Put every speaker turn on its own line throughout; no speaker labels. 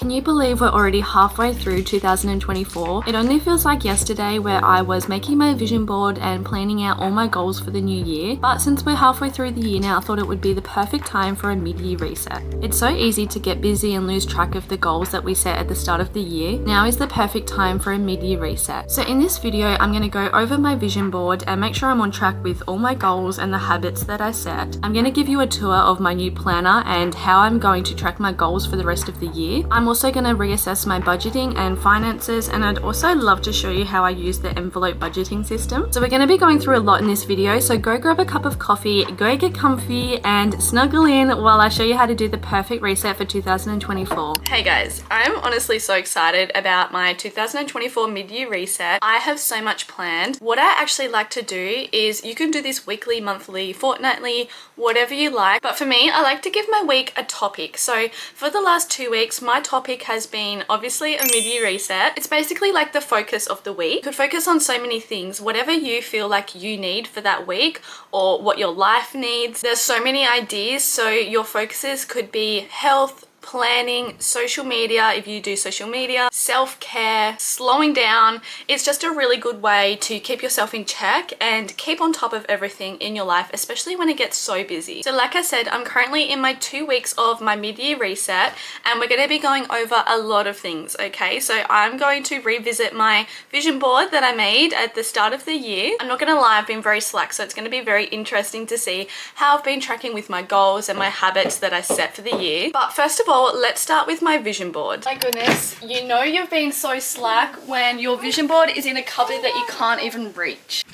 Can you believe we're already halfway through 2024? It only feels like yesterday where I was making my vision board and planning out all my goals for the new year, but since we're halfway through the year now, I thought it would be the perfect time for a mid-year reset. It's so easy to get busy and lose track of the goals that we set at the start of the year. Now is the perfect time for a mid-year reset. So in this video, I'm going to go over my vision board and make sure I'm on track with all my goals and the habits that I set. I'm going to give you a tour of my new planner and how I'm going to track my goals for the rest of the year. I'm also going to reassess my budgeting and finances, and I'd also love to show you how I use the envelope budgeting system. So we're going to be going through a lot in this video, so go grab a cup of coffee, go get comfy and snuggle in while I show you how to do the perfect reset for 2024. Hey guys, I'm honestly so excited about my 2024 mid-year reset. I have so much planned. What I actually like to do is, you can do this weekly, monthly, fortnightly, whatever you like, but for me, I like to give my week a topic. So for the last 2 weeks, my topic has been obviously a mid-year reset. It's basically like the focus of the week. You could focus on so many things, whatever you feel like you need for that week or what your life needs. There's so many ideas, so your focuses could be health, planning, social media if you do social media, self-care, slowing down. It's just a really good way to keep yourself in check and keep on top of everything in your life, especially when it gets so busy. So like I said, I'm currently in my 2 weeks of my mid-year reset and we're going to be going over a lot of things, okay? So I'm going to revisit my vision board that I made at the start of the year. I'm not going to lie, I've been very slack, so it's going to be very interesting to see how I've been tracking with my goals and my habits that I set for the year. But first of all, let's start with my vision board. My goodness, you know you've been so slack when your vision board is in a cupboard that you can't even reach.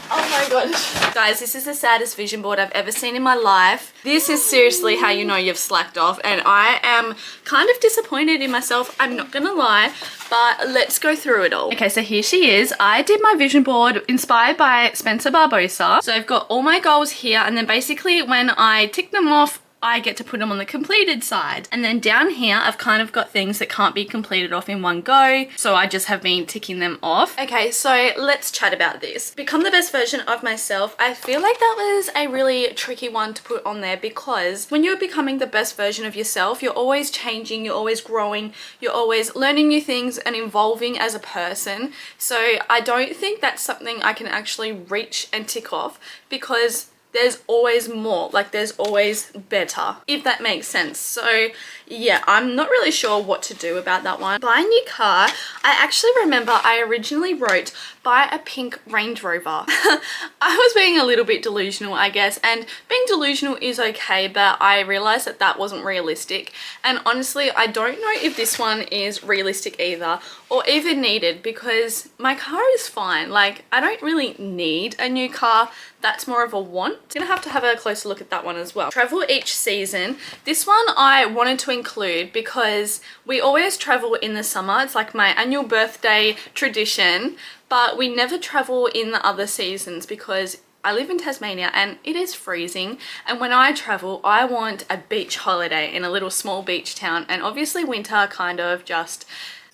Oh my gosh. Guys, this is the saddest vision board I've ever seen in my life. This is seriously how you know you've slacked off, and I am kind of disappointed in myself, I'm not gonna lie, but let's go through it all. Okay, so here she is. I did my vision board inspired by Spencer Barbosa. So I've got all my goals here, and then basically when I tick them off, I get to put them on the completed side. And then down here, I've kind of got things that can't be completed off in one go. So I just have been ticking them off. Okay, so let's chat about this. Become the best version of myself. I feel like that was a really tricky one to put on there, because when you're becoming the best version of yourself, you're always changing, you're always growing, you're always learning new things and evolving as a person. So I don't think that's something I can actually reach and tick off, because there's always more, like there's always better, if that makes sense. So yeah, I'm not really sure what to do about that one. Buy a new car. I actually remember I originally wrote buy a pink Range Rover. I was being a little bit delusional, I guess, and being delusional is okay, but I realized that that wasn't realistic. And honestly, I don't know if this one is realistic either, or even needed, because my car is fine. Like, I don't really need a new car. That's more of a want. Gonna have to have a closer look at that one as well. Travel each season. This one I wanted to include because we always travel in the summer. It's like my annual birthday tradition, but we never travel in the other seasons because I live in Tasmania and it is freezing, and when I travel I want a beach holiday in a little small beach town, and obviously winter kind of just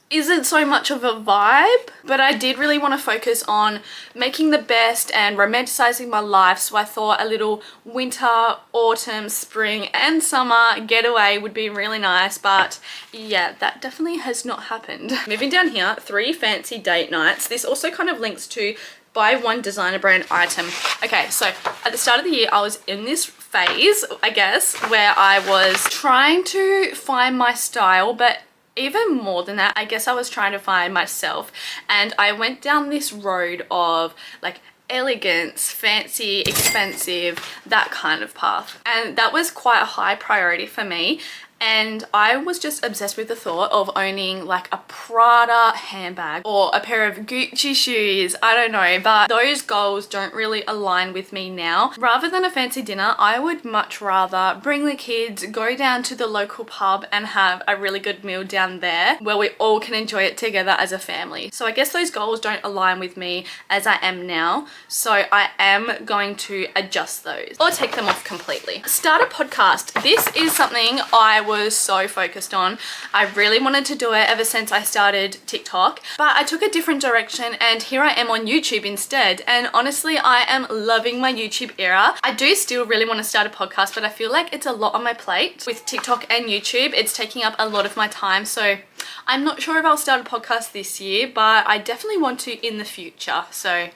isn't so much of a vibe. But I did really want to focus on making the best and romanticizing my life, so I thought a little winter, autumn, spring and summer getaway would be really nice. But yeah, that definitely has not happened. Moving down here, 3 fancy date nights. This also kind of links to buy one designer brand item. Okay, so at the start of the year I was in this phase, I guess, where I was trying to find my style, but even more than that, I guess I was trying to find myself, and I went down this road of like elegance, fancy, expensive, that kind of path, and that was quite a high priority for me. And I was just obsessed with the thought of owning like a Prada handbag or a pair of Gucci shoes. I don't know, but those goals don't really align with me now. Rather than a fancy dinner, I would much rather bring the kids, go down to the local pub and have a really good meal down there where we all can enjoy it together as a family. So I guess those goals don't align with me as I am now. So I am going to adjust those or take them off completely. Start a podcast. This is something I was so focused on. I really wanted to do it ever since I started TikTok, but I took a different direction and here I am on YouTube instead. And honestly, I am loving my YouTube era. I do still really want to start a podcast, but I feel like it's a lot on my plate. With TikTok and YouTube, it's taking up a lot of my time. So I'm not sure if I'll start a podcast this year, but I definitely want to in the future. So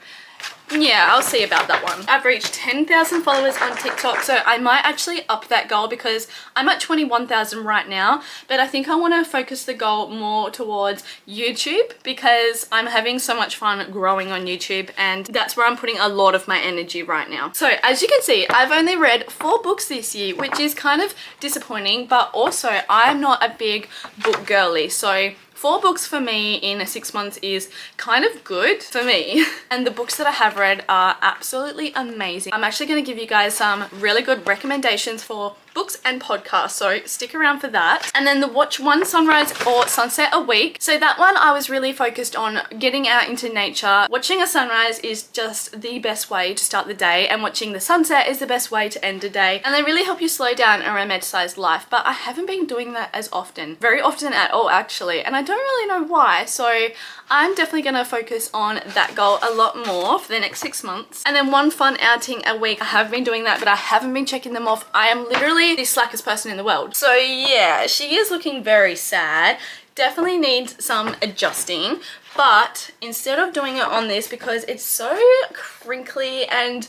yeah, I'll see about that one. I've reached 10,000 followers on TikTok, so I might actually up that goal because I'm at 21,000 right now, but I think I want to focus the goal more towards YouTube because I'm having so much fun growing on YouTube and that's where I'm putting a lot of my energy right now. So as you can see, I've only read 4 books this year, which is kind of disappointing, but also I'm not a big book girly, so 4 books for me in 6 months is kind of good for me. And the books that I have read are absolutely amazing. I'm actually going to give you guys some really good recommendations for books and podcasts, so stick around for that. And then the watch one sunrise or sunset a week. So that one I was really focused on getting out into nature. Watching a sunrise is just the best way to start the day, and watching the sunset is the best way to end a day. And they really help you slow down and romanticize life, but I haven't been doing that as often. Very often at all, actually, and I don't really know why. So I'm definitely going to focus on that goal a lot more for the next 6 months. And then one fun outing a week. I have been doing that, but I haven't been checking them off. I am literally the slackest person in the world. So yeah, she is looking very sad. Definitely needs some adjusting, but instead of doing it on this because it's so crinkly and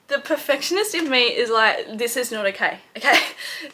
the perfectionist in me is like, this is not okay, okay?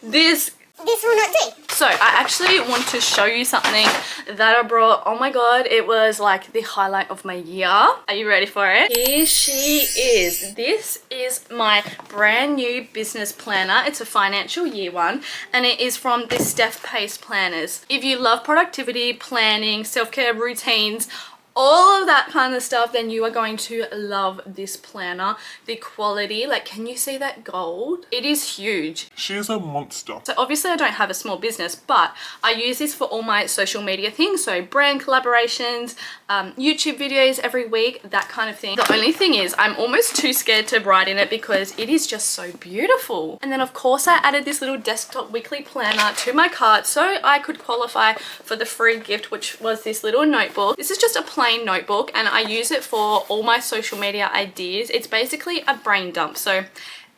This will not do. So I actually want to show you something that I brought. Oh my god, it was like the highlight of my year. Are you ready for it? Here she is. This is my brand new business planner. It's a financial year one and it is from the Steph Pase planners. If you love productivity, planning, self-care routines, all of that kind of stuff, then you are going to love this planner. The quality, like, can you see that gold? It is huge.
She is a monster.
So obviously I don't have a small business, but I use this for all my social media things. So brand collaborations, YouTube videos every week, that kind of thing. The only thing is I'm almost too scared to write in it because it is just so beautiful. And then of course I added this little desktop weekly planner to my cart so I could qualify for the free gift, which was this little notebook. This is just a plain notebook and I use it for all my social media ideas. It's basically a brain dump. So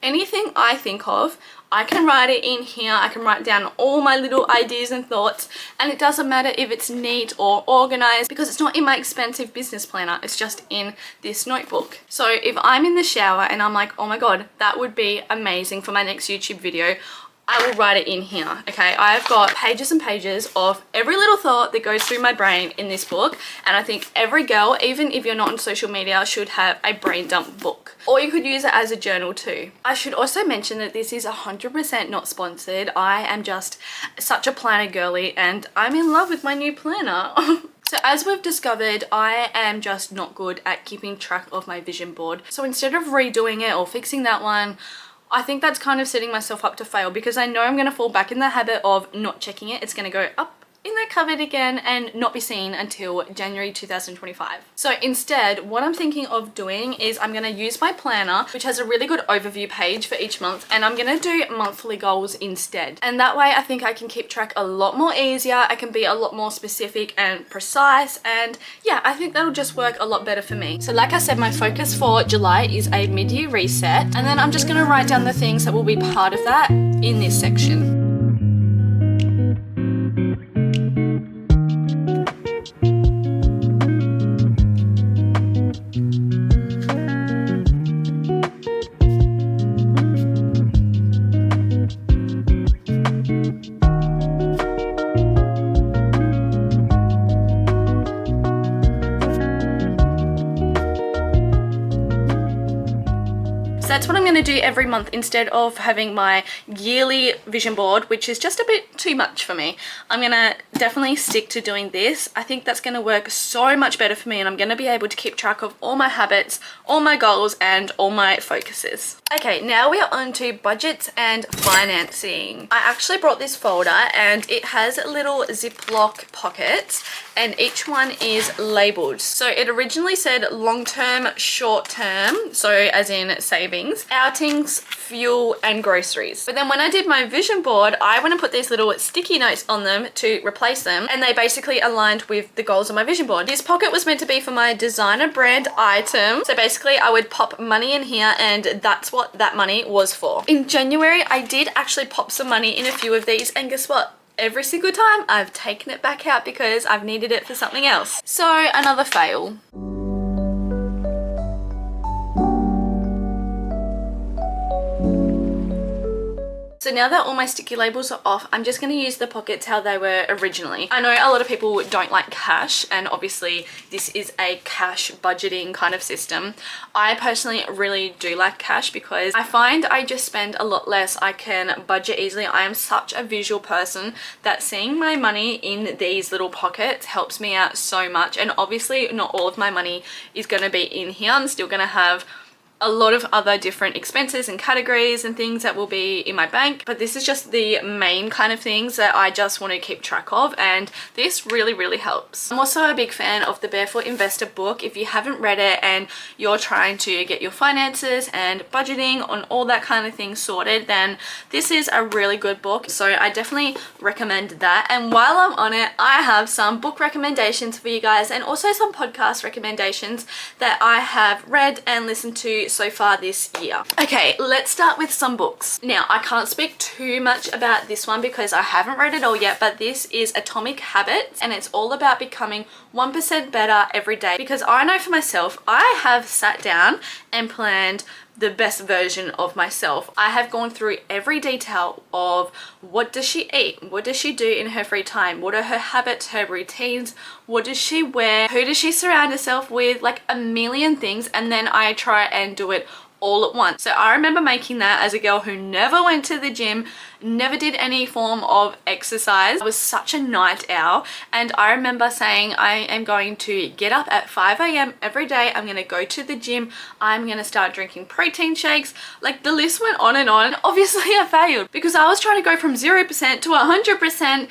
anything I think of, I can write it in here. I can write down all my little ideas and thoughts, and it doesn't matter if it's neat or organized because it's not in my expensive business planner. It's just in this notebook. So if I'm in the shower and I'm like, oh my god, that would be amazing for my next YouTube video, I will write it in here, okay? I've got pages and pages of every little thought that goes through my brain in this book, and I think every girl, even if you're not on social media, should have a brain dump book. Or you could use it as a journal too. I should also mention that this is 100% not sponsored. I am just such a planner girly and I'm in love with my new planner. So as we've discovered, I am just not good at keeping track of my vision board. So instead of redoing it or fixing that one, I think that's kind of setting myself up to fail because I know I'm going to fall back in the habit of not checking it. It's going to go up in the cupboard again and not be seen until January 2025. So instead, what I'm thinking of doing is I'm going to use my planner, which has a really good overview page for each month, and I'm going to do monthly goals instead. And that way I think I can keep track a lot more easier. I can be a lot more specific and precise, and yeah, I think that'll just work a lot better for me. So like I said, my focus for July is a mid-year reset, and then I'm just going to write down the things that will be part of that in this section. That's what I'm going to do every month instead of having my yearly vision board, which is just a bit too much for me. I'm going to definitely stick to doing this. I think that's going to work so much better for me, and I'm going to be able to keep track of all my habits, all my goals, and all my focuses. Okay, now we are on to budgets and financing. I actually brought this folder and it has little Ziploc pockets and each one is labeled. So it originally said long-term, short-term, so as in saving things: outings, fuel, and groceries. But then when I did my vision board, I went and put these little sticky notes on them to replace them, and they basically aligned with the goals of my vision board. This pocket was meant to be for my designer brand items. So basically I would pop money in here, and that's what that money was for. In January, I did actually pop some money in a few of these, and guess what? Every single time I've taken it back out because I've needed it for something else. So another fail. So now that all my sticky labels are off, I'm just going to use the pockets how they were originally. I know a lot of people don't like cash, and obviously this is a cash budgeting kind of system. I personally really do like cash because I find I just spend a lot less. I can budget easily. I am such a visual person that seeing my money in these little pockets helps me out so much. And obviously not all of my money is going to be in here. I'm still going to have a lot of other different expenses and categories and things that will be in my bank, but this is just the main kind of things that I just want to keep track of, and this really helps. I'm also a big fan of the Barefoot Investor book. If you haven't read it and you're trying to get your finances and budgeting on all that kind of thing sorted, then this is a really good book, so I definitely recommend that. And while I'm on it, I have some book recommendations for you guys, and also some podcast recommendations that I have read and listened to so far this year. Okay, let's start with some books. Now, I can't speak too much about this one because I haven't read it all yet, but this is Atomic Habits, and it's all about becoming 1% better every day. Because I know for myself, I have sat down and planned the best version of myself. I have gone through every detail of what does she eat, what does she do in her free time, what are her habits, her routines, what does she wear, who does she surround herself with, like a million things, and then I try and do it all at once. So I remember making that as a girl who never went to the gym, never did any form of exercise. I was such a night owl, and I remember saying I am going to get up at 5 a.m. every day. I'm going to go to the gym. I'm going to start drinking protein shakes. Like, the list went on and on. Obviously I failed because I was trying to go from 0% to 100%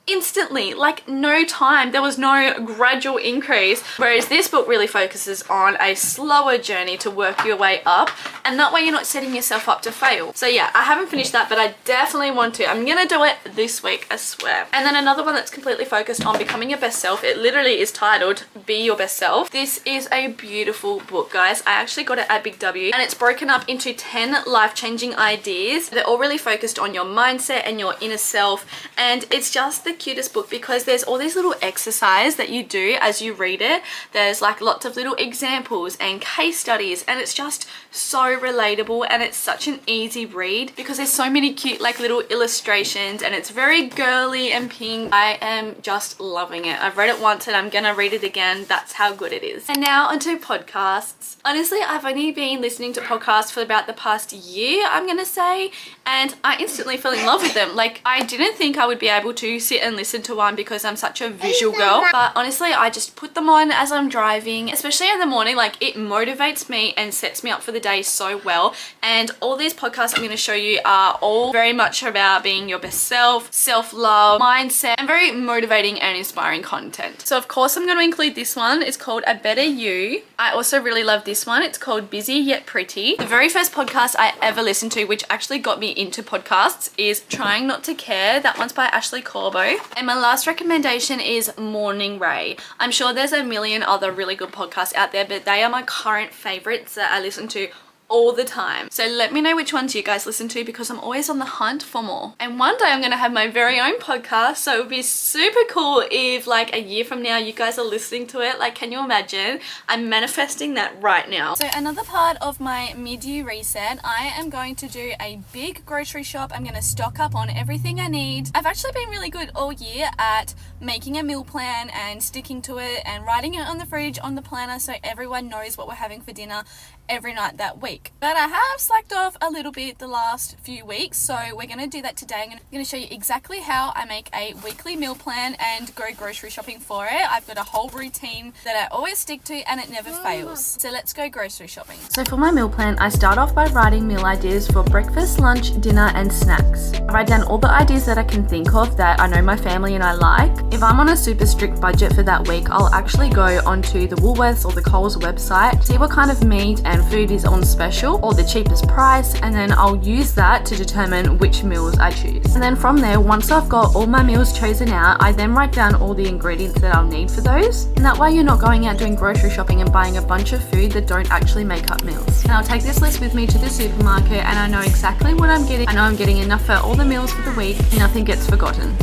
instantly, like no time. There was no gradual increase, whereas this book really focuses on a slower journey to work your way up, and that way you're not setting yourself up to fail. So yeah, I haven't finished that, but I definitely want to. I'm gonna do it this week, I swear. And then another one that's completely focused on becoming your best self. It literally is titled Be Your Best Self. This is a beautiful book, guys. I actually got it at Big W, and it's broken up into 10 life-changing ideas. They're all really focused on your mindset and your inner self, and it's just the cutest book because there's all these little exercises that you do as you read it. There's like lots of little examples and case studies, and it's just so relatable, and it's such an easy read because there's so many cute like little illustrations, and it's very girly and pink. I am just loving it. I've read it once and I'm gonna read it again. That's how good it is. And now onto podcasts. Honestly, I've only been listening to podcasts for about the past year, I'm gonna say, and I instantly fell in love with them. Like, I didn't think I would be able to sit and listen to one because I'm such a visual girl, but honestly I just put them on as I'm driving, especially in the morning. Like, it motivates me and sets me up for the day so well. And all these podcasts I'm going to show you are all very much about being your best self, self-love, mindset, and very motivating and inspiring content. So of course I'm going to include this one. It's called A Better You. I also really love this one. It's called Busy Yet Pretty. The very first podcast I ever listened to, which actually got me into podcasts, is Trying Not to Care. That one's by Ashley Corbo. And my last recommendation is Morning Ray. I'm sure there's a million other really good podcasts out there, but they are my current favorites that I listen to all the time. So let me know which ones you guys listen to because I'm always on the hunt for more. And one day I'm going to have my very own podcast, so it would be super cool if like a year from now you guys are listening to it. Like, can you imagine? I'm manifesting that right now. So another part of my mid-year reset, I am going to do a big grocery shop. I'm going to stock up on everything I need. I've actually been really good all year at making a meal plan and sticking to it and writing it on the fridge on the planner so everyone knows what we're having for dinner every night that week. But I have slacked off a little bit the last few weeks, so we're going to do that today. I'm going to show you exactly how I make a weekly meal plan and go grocery shopping for it. I've got a whole routine that I always stick to and it never fails. So let's go grocery shopping. So for my meal plan, I start off by writing meal ideas for breakfast, lunch, dinner and snacks. I write down all the ideas that I can think of that I know my family and I like. If I'm on a super strict budget for that week, I'll actually go onto the Woolworths or the Coles website, see what kind of meat and food is on special special or the cheapest price, and then I'll use that to determine which meals I choose. And then from there, once I've got all my meals chosen out, I then write down all the ingredients that I'll need for those. And that way you're not going out doing grocery shopping and buying a bunch of food that don't actually make up meals. And I'll take this list with me to the supermarket and I know exactly what I'm getting. I know I'm getting enough for all the meals for the week. Nothing gets forgotten.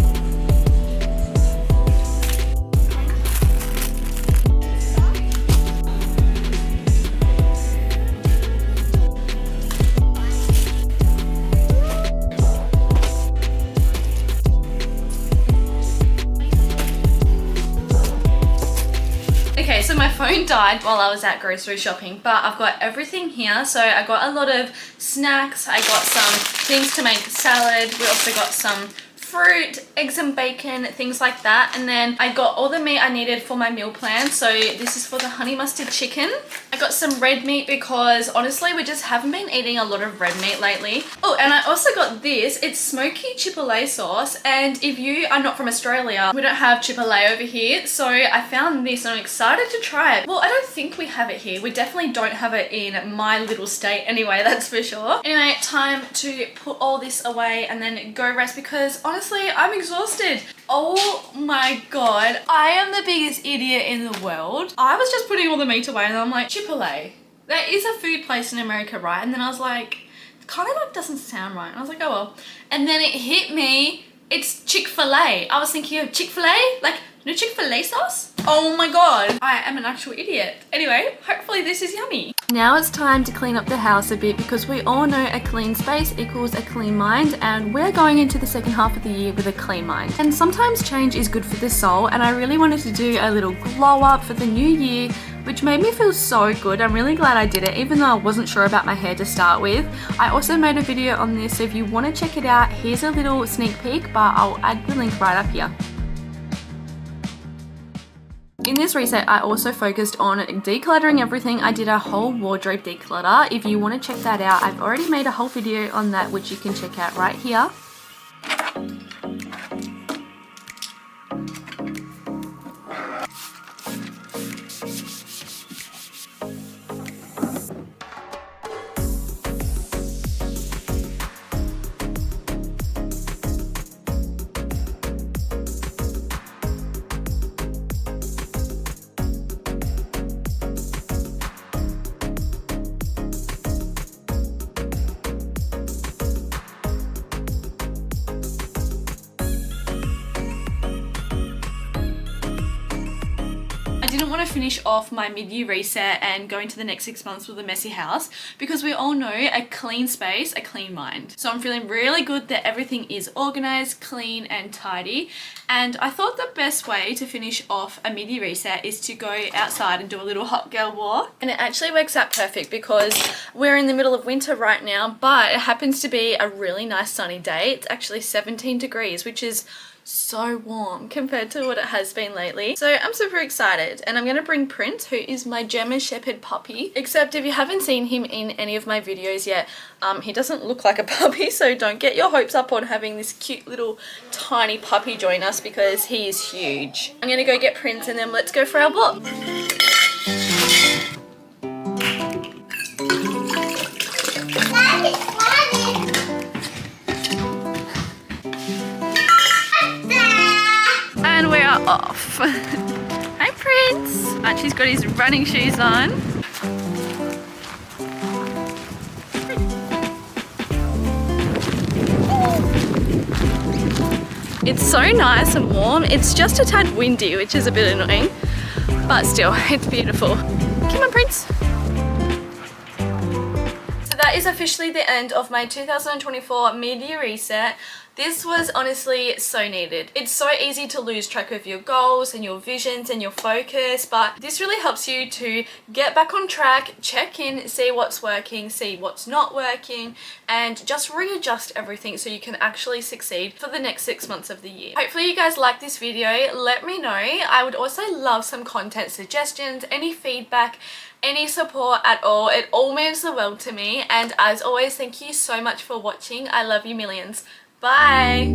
Okay, so my phone died while I was at grocery shopping, but I've got everything here. So I got a lot of snacks, I got some things to make salad, we also got some fruit, eggs and bacon, things like that. And then I got all the meat I needed for my meal plan. So this is for the honey mustard chicken. I got some red meat because honestly we just haven't been eating a lot of red meat lately. Oh, and I also got this. It's smoky chipotle sauce, and if you are not from Australia, we don't have chipotle over here, so I found this and I'm excited to try it. Well, I don't think we have it here. We definitely don't have it in my little state anyway, that's for sure. Anyway, time to put all this away and then go rest because honestly I'm exhausted. Oh my god, I am the biggest idiot in the world. I was just putting all the meat away and I'm like, Chipotle, there is a food place in America, right? And then I was like, kind of like doesn't sound right. And I was like, oh well. And then it hit me, it's Chick-fil-A. I was thinking of Chick-fil-A, like no Chick-fil-A sauce? Oh my god, I am an actual idiot. Anyway, hopefully this is yummy. Now it's time to clean up the house a bit because we all know a clean space equals a clean mind, and we're going into the second half of the year with a clean mind. And sometimes change is good for the soul, and I really wanted to do a little glow up for the new year, which made me feel so good. I'm really glad I did it, even though I wasn't sure about my hair to start with. I also made a video on this, so if you want to check it out, here's a little sneak peek, but I'll add the link right up here. In this reset, I also focused on decluttering everything. I did a whole wardrobe declutter. If you want to check that out, I've already made a whole video on that, which you can check out right here. I didn't want to finish off my mid-year reset and go into the next 6 months with a messy house because we all know a clean space, a clean mind. So I'm feeling really good that everything is organized, clean and tidy. And I thought the best way to finish off a mid-year reset is to go outside and do a little hot girl walk. And it actually works out perfect because we're in the middle of winter right now, but it happens to be a really nice sunny day. It's actually 17 degrees, which is so warm compared to what it has been lately. So I'm super excited, and I'm gonna bring Prince, who is my German Shepherd puppy. Except if you haven't seen him in any of my videos yet, he doesn't look like a puppy, so don't get your hopes up on having this cute little tiny puppy join us because he is huge. I'm gonna go get Prince and then let's go for our walk. And we are off. Hi Prince! Archie's got his running shoes on. It's so nice and warm. It's just a tad windy, which is a bit annoying, but still, it's beautiful. Come on Prince! So that is officially the end of my 2024 mid-year reset. This was honestly so needed. It's so easy to lose track of your goals and your visions and your focus, but this really helps you to get back on track, check in, see what's working, see what's not working, and just readjust everything so you can actually succeed for the next 6 months of the year. Hopefully you guys like this video. Let me know. I would also love some content suggestions, any feedback, any support at all. It all means the world to me, and as always, thank you so much for watching. I love you millions. Bye!